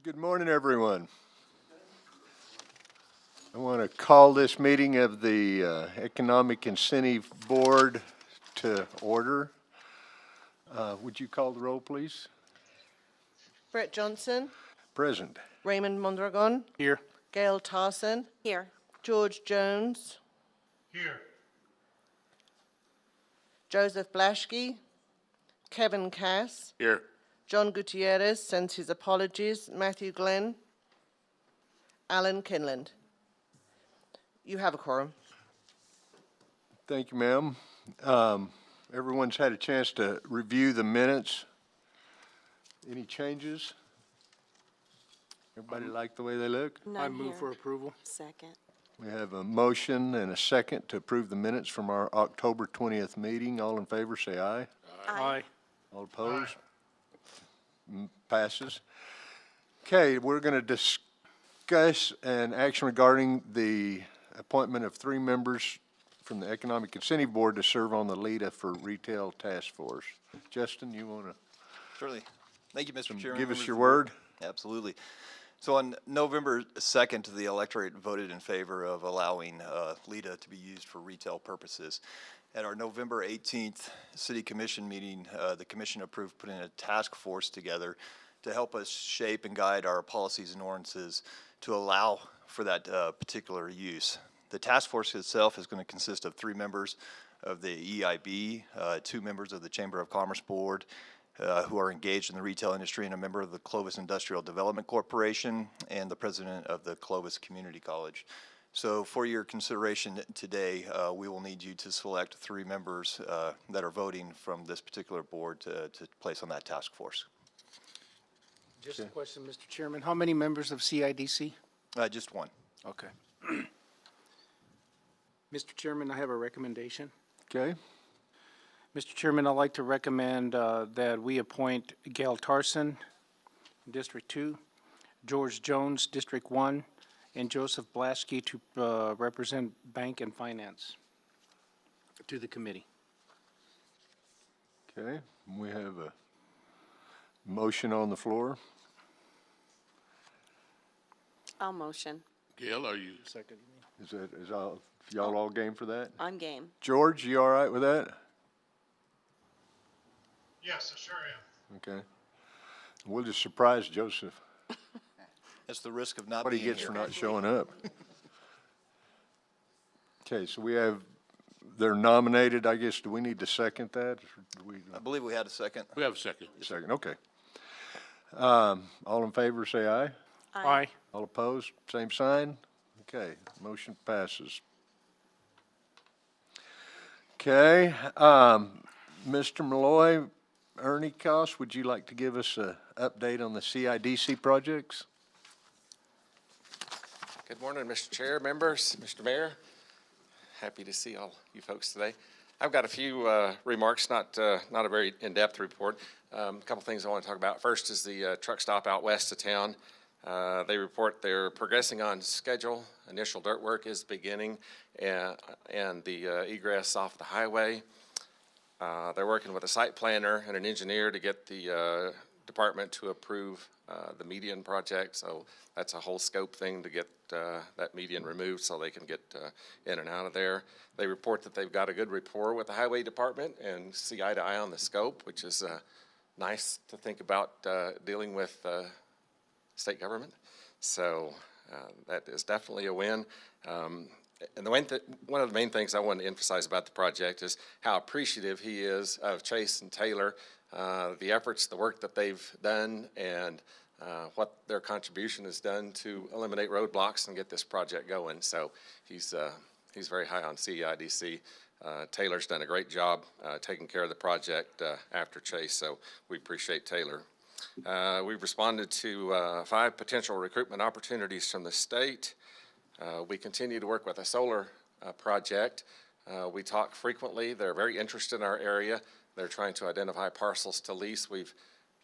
Good morning, everyone. I want to call this meeting of the Economic Incentive Board to order. Would you call the roll, please? Brett Johnson, Present. Raymond Mondragon, Here. Gail Tarson, Here. George Jones, Here. Joseph Blaschke, Kevin Cass, Here. John Gutierrez sends his apologies, Matthew Glenn, Alan Kinland. You have a quorum. Thank you, ma'am. Everyone's had a chance to review the minutes. Any changes? Everybody like the way they look? None I move here. for approval. Second. We have a motion and a second to approve the minutes from our October 20th meeting. All in favor, say aye. Aye. All opposed? Passes. Okay, we're going to discuss an action regarding the appointment of 3 members from the Economic Incentive Board to serve on the LEDA for Retail Task Force. Justin, you want to Certainly. Thank you, Mr. Chairman. give us members your of the board. word? Absolutely. So on November 2nd, the electorate voted in favor of allowing LEDA to be used for retail purposes. At our November 18th City Commission meeting, the Commission approved putting a task force together to help us shape and guide our policies and ordinances to allow for that particular use. The task force itself is going to consist of 3 members of the EIB, 2 members of the Chamber of Commerce Board, who are engaged in the retail industry, and a member of the Clovis Industrial Development Corporation, and the president of the Clovis Community College. So for your consideration today, we will need you to select 3 members that are voting from this particular board to place on that task force. Just a question, Mr. Chairman. How many members of CIDC? Just 1. Okay. Mr. Chairman, I have a recommendation. Okay. Mr. Chairman, I'd like to recommend that we appoint Gail Tarson, District 2, George Jones, District 1, and Joseph Blaschke to represent Bank and Finance to the committee. Okay, we have a motion on the floor. I'll motion. Gail, are you? Second. Is y'all all game for that? I'm game. George, you all right with that? Yes, I sure am. Okay. We'll just surprise Joseph. That's the risk of not What he being gets for here. not showing up. Okay, so we have, they're nominated, I guess, do we need to second that? Or do we? I believe we had a second. We have a second. Second, okay. All in favor, say aye. Aye. All opposed, same sign. Okay, motion passes. Okay, Mr. Malloy, Ernie Koss, would you like to give us an update on the CIDC projects? Good morning, Mr. Chair, members, Mr. Mayor. Happy to see all you folks today. I've got a few remarks, not a very in-depth report. A couple things I want to talk about. First is the truck stop out west of town. They report they're progressing on schedule. Initial dirt work is beginning, and the egress off the highway. They're working with a site planner and an engineer to get the department to approve the median project. So that's a whole scope thing to get that median removed so they can get in and out of there. They report that they've got a good rapport with the highway department and see eye to eye on the scope, which is nice to think about dealing with state government. So that is definitely a win. And one of the main things I want to emphasize about the project is how appreciative he is of Chase and Taylor, the efforts, the work that they've done, and what their contribution has done to eliminate roadblocks and get this project going. So he's very high on CIDC. Taylor's done a great job taking care of the project after Chase, so we appreciate Taylor. We've responded to 5 potential recruitment opportunities from the state. We continue to work with a solar project. We talk frequently. They're very interested in our area. They're trying to identify parcels to lease. We've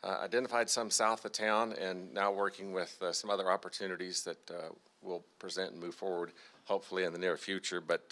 identified some south of town and now working with some other opportunities that we'll present and move forward hopefully in the near future. But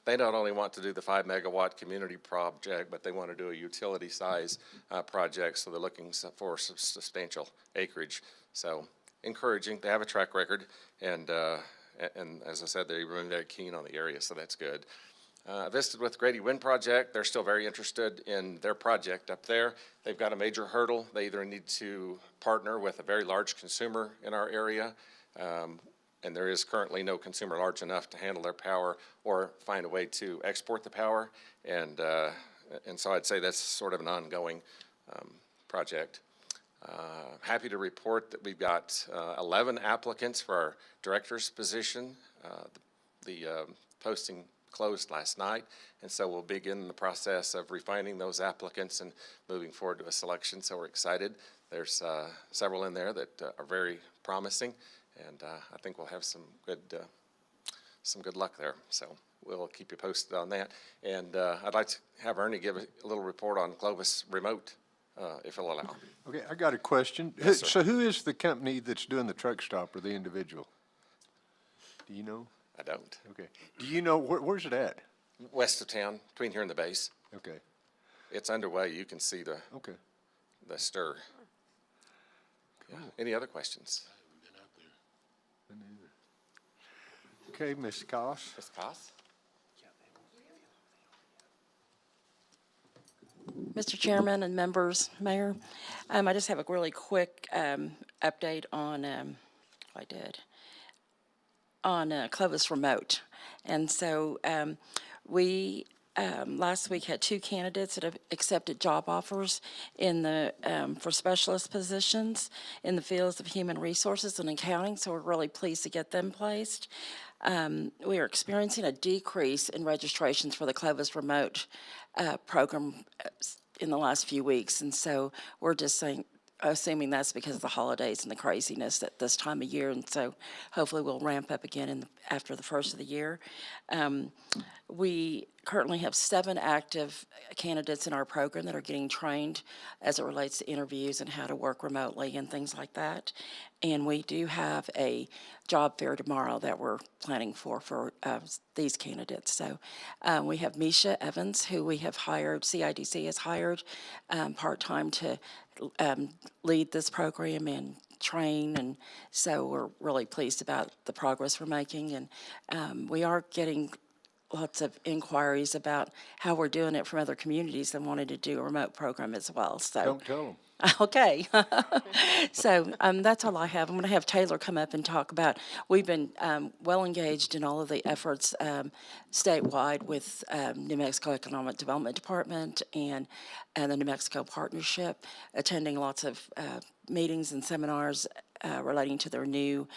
they not only want to do the 5 megawatt community project, but they want to do a utility size project. So they're looking for some substantial acreage. So encouraging. They have a track record, and as I said, they remain very keen on the area, so that's good. I visited with Grady Wind Project. They're still very interested in their project up there. They've got a major hurdle. They either need to partner with a very large consumer in our area, and there is currently no consumer large enough to handle their power, or find a way to export the power. And so I'd say that's sort of an ongoing project. Happy to report that we've got 11 applicants for our director's position. The posting closed last night, and so we'll begin the process of refining those applicants and moving forward to a selection. So we're excited. There's several in there that are very promising, and I think we'll have some good luck there. So we'll keep you posted on that. And I'd like to have Ernie give a little report on Clovis Remote, if he'll allow. Okay, I got a question. Yes, sir. So who is the company that's doing the truck stop, or the individual? Do you know? I don't. Okay. Do you know, where's it at? West of town, between here and the base. Okay, It's underway. You can see the okay. stir. Yeah. Any other questions? Okay, Ms. Koss? Ms. Koss? Mr. Chairman and members, Mayor, I just have a really quick update on Clovis Remote. And so we last week had 2 candidates that have accepted job offers in the for specialist positions in the fields of human resources and accounting. So we're really pleased to get them placed. We are experiencing a decrease in registrations for the Clovis Remote program in the last few weeks, and so we're just assuming that's because of the holidays and the craziness at this time of year, and so hopefully we'll ramp up again after the first of the year. We currently have 7 active candidates in our program that are getting trained as it relates to interviews and how to work remotely and things like that. And we do have a job fair tomorrow that we're planning for these candidates. So we have Misha Evans, who we have hired, CIDC has hired part-time to lead this program and train, and so we're really pleased about the progress we're making. And we are getting lots of inquiries about how we're doing it from other communities and wanted to do a remote program as well. So Don't tell them. okay. So that's all I have. I'm going to have Taylor come up and talk about, we've been well engaged in all of the efforts statewide with New Mexico Economic Development Department and the New Mexico Partnership, attending lots of meetings and seminars relating to their new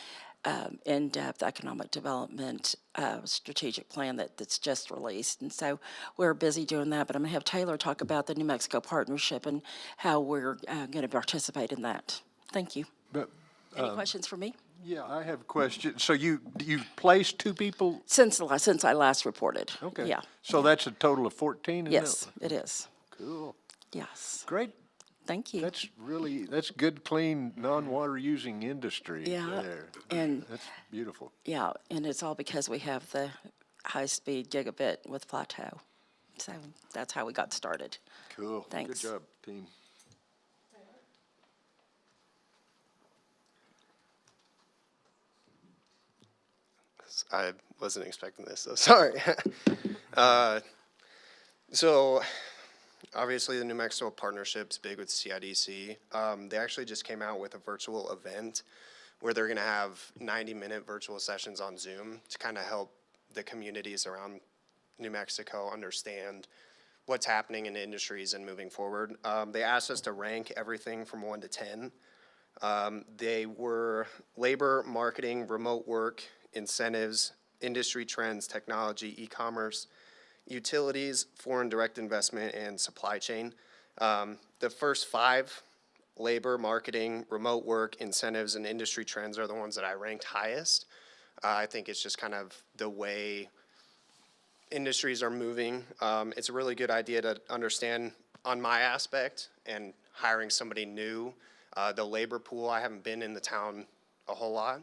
in-depth economic development strategic plan that's just released. And so we're busy doing that, but I'm going to have Taylor talk about the New Mexico Partnership and how we're going to participate in that. Thank you. But, Any questions for me? yeah, I have a question. So you've placed 2 people? Since I last reported. Okay. Yeah. So that's a total of 14? Yes, it is. Cool. Yes. Great. Thank you. That's good, clean, non-water using industry Yeah, there. and- That's beautiful. Yeah, and it's all because we have the high-speed gigabit with Plateau. So that's how we got started. Cool. Thanks. Good job, team. I wasn't expecting this, so sorry. So, obviously, the New Mexico Partnership's big with CIDC. They actually just came out with a virtual event where they're going to have 90-minute virtual sessions on Zoom to kind of help the communities around New Mexico understand what's happening in industries and moving forward. They asked us to rank everything from 1 to 10. They were labor, marketing, remote work, incentives, industry trends, technology, e-commerce, utilities, foreign direct investment, and supply chain. The first 5, labor, marketing, remote work, incentives, and industry trends, are the ones that I ranked highest. I think it's just kind of the way industries are moving. It's a really good idea to understand on my aspect and hiring somebody new. The labor pool, I haven't been in the town a whole lot,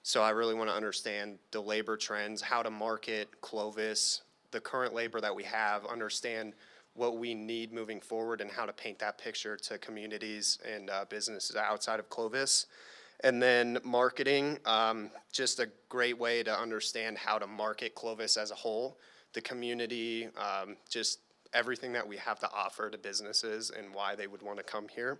so I really want to understand the labor trends, how to market Clovis, the current labor that we have, understand what we need moving forward and how to paint that picture to communities and businesses outside of Clovis. And then marketing, just a great way to understand how to market Clovis as a whole, the community, just everything that we have to offer to businesses and why they would want to come here.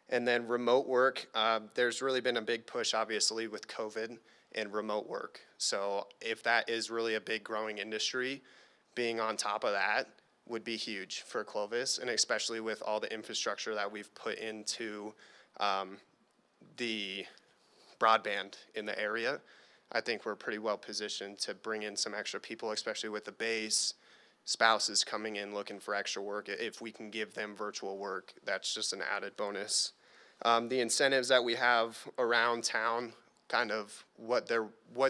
And then remote work, there's really been a big push, obviously, with COVID and remote work. So if that is really a big growing industry, being on top of that would be huge for Clovis, and especially with all the infrastructure that we've put into the broadband in the area. I think we're pretty well positioned to bring in some extra people, especially with the base, spouses coming in looking for extra work. If we can give them virtual work, that's just an added bonus. The incentives that we have around town, kind of what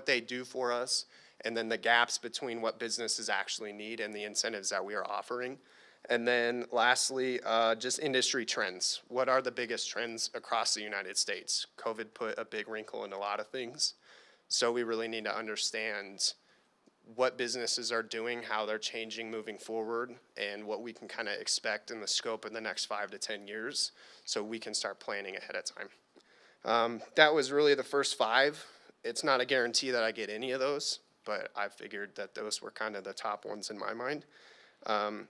they do for us, and then the gaps between what businesses actually need and the incentives that we are offering. And then lastly, just industry trends. What are the biggest trends across the United States? COVID put a big wrinkle in a lot of things. So we really need to understand what businesses are doing, how they're changing moving forward, and what we can kind of expect in the scope of the next 5 to 10 years, so we can start planning ahead of time. That was really the first 5. It's not a guarantee that I get any of those, but I figured that those were kind of the top ones in my mind.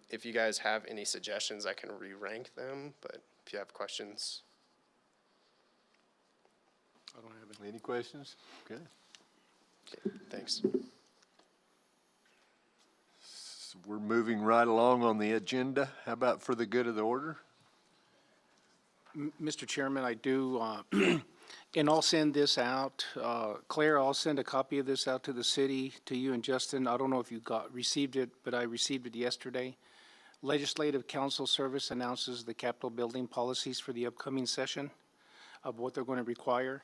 If you guys have any suggestions, I can re-rank them, but if you have questions. I don't have any. Any questions? Okay. Okay, thanks. So we're moving right along on the agenda. How about for the good of the order? Mr. Chairman, I do, and I'll send this out. Claire, I'll send a copy of this out to the city, to you and Justin. I don't know if you received it, but I received it yesterday. Legislative Council Service announces the Capitol building policies for the upcoming session of what they're going to require.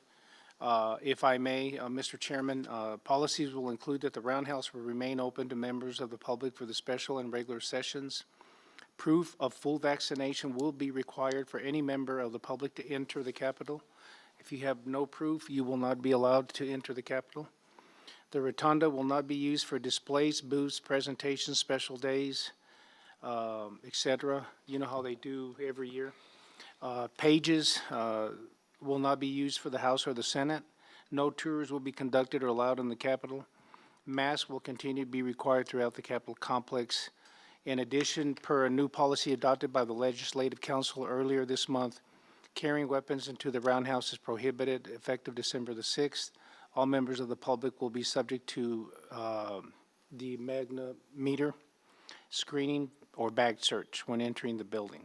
If I may, Mr. Chairman, policies will include that the Roundhouse will remain open to members of the public for the special and regular sessions. Proof of full vaccination will be required for any member of the public to enter the Capitol. If you have no proof, you will not be allowed to enter the Capitol. The rotunda will not be used for displays, booths, presentations, special days, etc. You know how they do every year. Pages will not be used for the House or the Senate. No tours will be conducted or allowed in the Capitol. Masks will continue to be required throughout the Capitol complex. In addition, per a new policy adopted by the Legislative Council earlier this month, carrying weapons into the Roundhouse is prohibited effective December the 6th. All members of the public will be subject to the magnetometer screening or bag search when entering the building.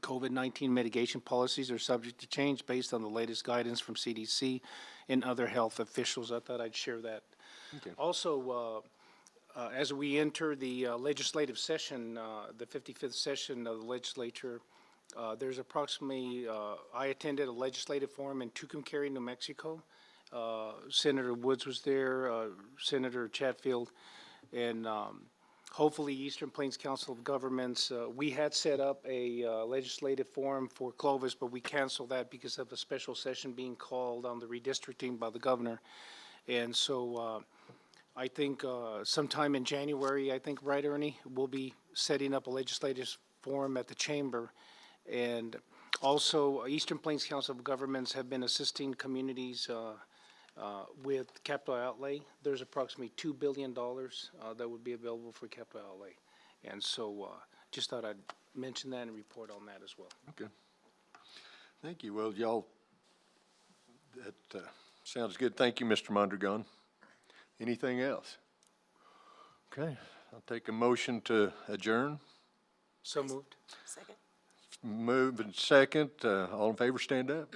COVID-19 mitigation policies are subject to change based on the latest guidance from CDC and other health officials. I thought I'd share that. Okay. Also, as we enter the legislative session, the 55th session of the legislature, there's approximately, I attended a legislative forum in Tucumcari, New Mexico. Senator Woods was there, Senator Chatfield, and hopefully Eastern Plains Council of Governments. We had set up a legislative forum for Clovis, but we canceled that because of a special session being called on the redistricting by the governor. And so I think sometime in January, I think, right, Ernie, we'll be setting up a legislative forum at the chamber. And also, Eastern Plains Council of Governments have been assisting communities with capital outlay. There's approximately $2 billion that would be available for capital outlay. And so just thought I'd mention that and report on that as well. Okay. Thank you. Well, y'all, that sounds good. Thank you, Mr. Mondragon. Anything else? Okay, I'll take a motion to adjourn. So moved. Second. Move and second. All in favor, stand up.